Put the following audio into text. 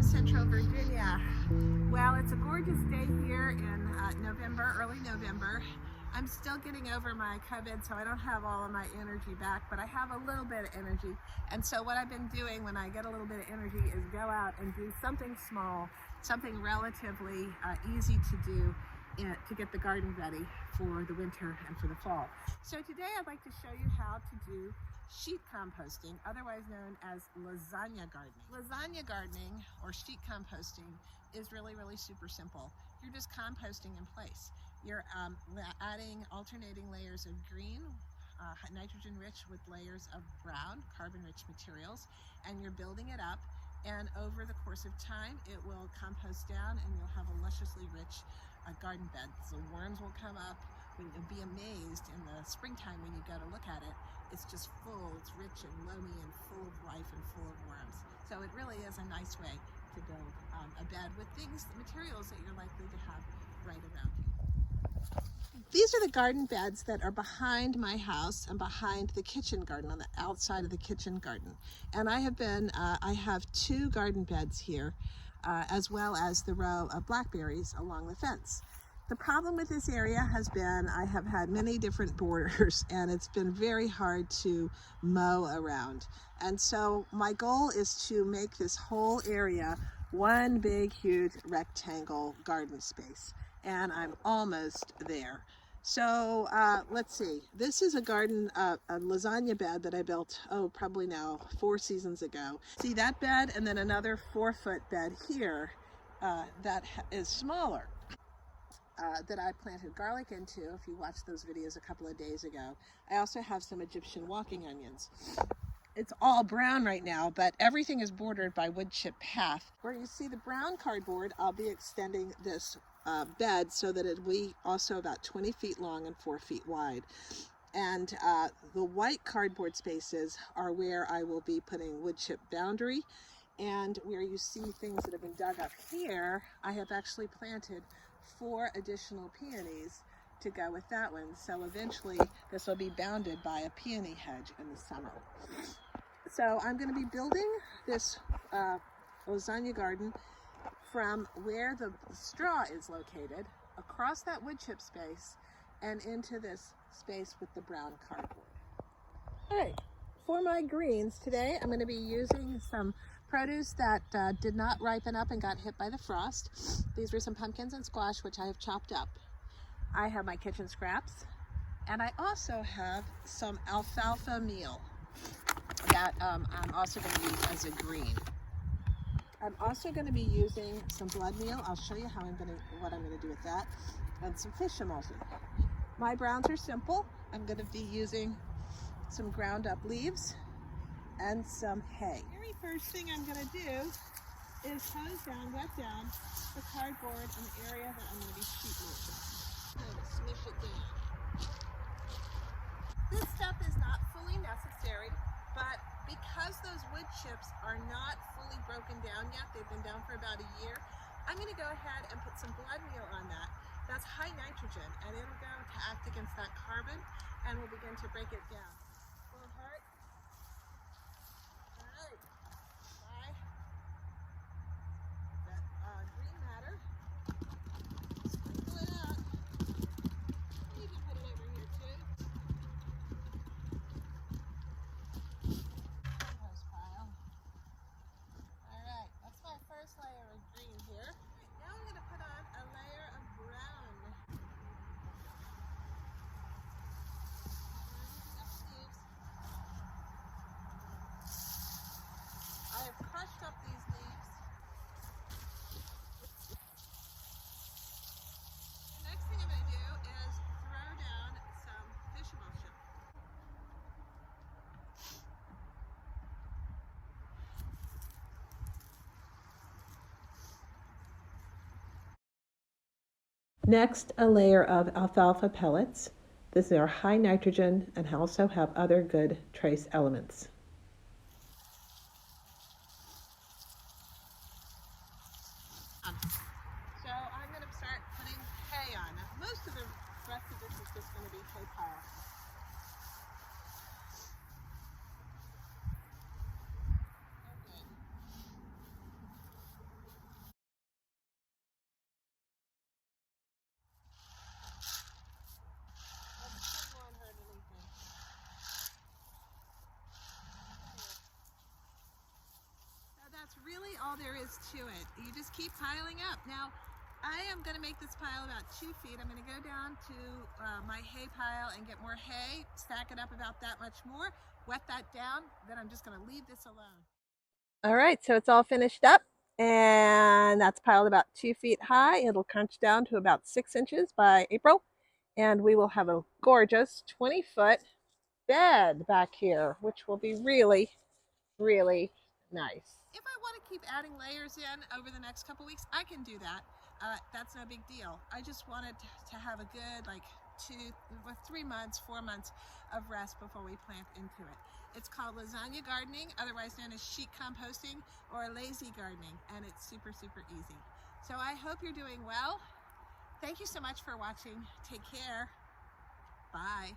in Central Virginia. Well, it's a gorgeous day here in November, early November. I'm still getting over my COVID, so I don't have all of my energy back, but I have a little bit of energy. And so what I've been doing when I get a little bit of energy is go out and do something small, something relatively easy to do to get the garden ready for the winter and for the fall. So today I'd like to show you how to do sheet composting, otherwise known as lasagna gardening. Lasagna gardening, or sheet composting, is really super simple. You're just composting in place. You're adding alternating layers of green, nitrogen rich, with layers of brown, carbon rich materials, and you're building it up, and over the course of time it will compost down and you'll have a lusciously rich garden bed. So worms will come up. You'll be amazed in the springtime when you go to look at it. It's just full, it's rich and loamy and full of life and full of worms. So it really is a nice way to build a bed with materials that you're likely to have right around you. These are the garden beds that are behind my house and behind the kitchen garden, on the outside of the kitchen garden. And I have two garden beds here, as well as the row of blackberries along the fence. The problem with this area has been I have had many different borders, and it's been very hard to mow around. And so my goal is to make this whole area one big huge rectangle garden space, and I'm almost there. So let's see, this is a lasagna bed that I built, probably now 4 seasons ago. See that bed, and then another 4-foot bed here that is smaller. That I planted garlic into, if you watched those videos a couple of days ago. I also have some Egyptian walking onions. It's all brown right now, but everything is bordered by wood chip path. Where you see the brown cardboard, I'll be extending this bed so that it will be also about 20 feet long and 4 feet wide. And the white cardboard spaces are where I will be putting wood chip boundary, and where you see things that have been dug up here, I have actually planted 4 additional peonies to go with that one. So eventually this will be bounded by a peony hedge in the summer. So I'm going to be building this lasagna garden from where the straw is located, across that wood chip space, and into this space with the brown cardboard. All right, for my greens today, I'm going to be using some produce that did not ripen up and got hit by the frost. These were some pumpkins and squash, which I have chopped up. I have my kitchen scraps, and I also have some alfalfa meal that I'm also going to use as a green. I'm also going to be using some blood meal. I'll show you what I'm going to do with that, and some fish emulsion. My browns are simple. I'm going to be using some ground up leaves and some hay. The very first thing I'm going to do is wet down the cardboard in the area that I'm going to be sheet mulching. I'm going to smush it down. This step is not fully necessary, but because those wood chips are not fully broken down yet, they've been down for about a year, I'm going to go ahead and put some blood meal on that. That's high nitrogen, and it'll go to act against that carbon, and we'll begin to break it down. Little heart. Green matter. Sprinkle it out. You can put it over here too. Compost pile. Alright, that's my first layer of green here. Now I'm going to put on a layer of brown. I have crushed up these leaves. The next thing I'm going to do is throw down some fish emulsion. Next, a layer of alfalfa pellets. These are high nitrogen and also have other good trace elements. So I'm going to start putting hay on. Now, most of the rest of this is just going to be hay pile. Okay. all there is to it. You just keep piling up. Now, I am going to make this pile about 2 feet. I'm going to go down to my hay pile and get more hay, stack it up about that much more, wet that down, then I'm just going to leave this alone. All right, so it's all finished up, and that's piled about 2 feet high. It'll crunch down to about 6 inches by April, and we will have a gorgeous 20-foot bed back here, which will be really, really nice. If I want to keep adding layers in over the next couple weeks, I can do that. That's no big deal. I just wanted to have a good 3 months, 4 months of rest before we plant into it. It's called Lasagna Gardening, otherwise known as Sheet Composting or Lazy Gardening, and it's super, super easy. So I hope you're doing well. Thank you so much for watching. Take care. Bye.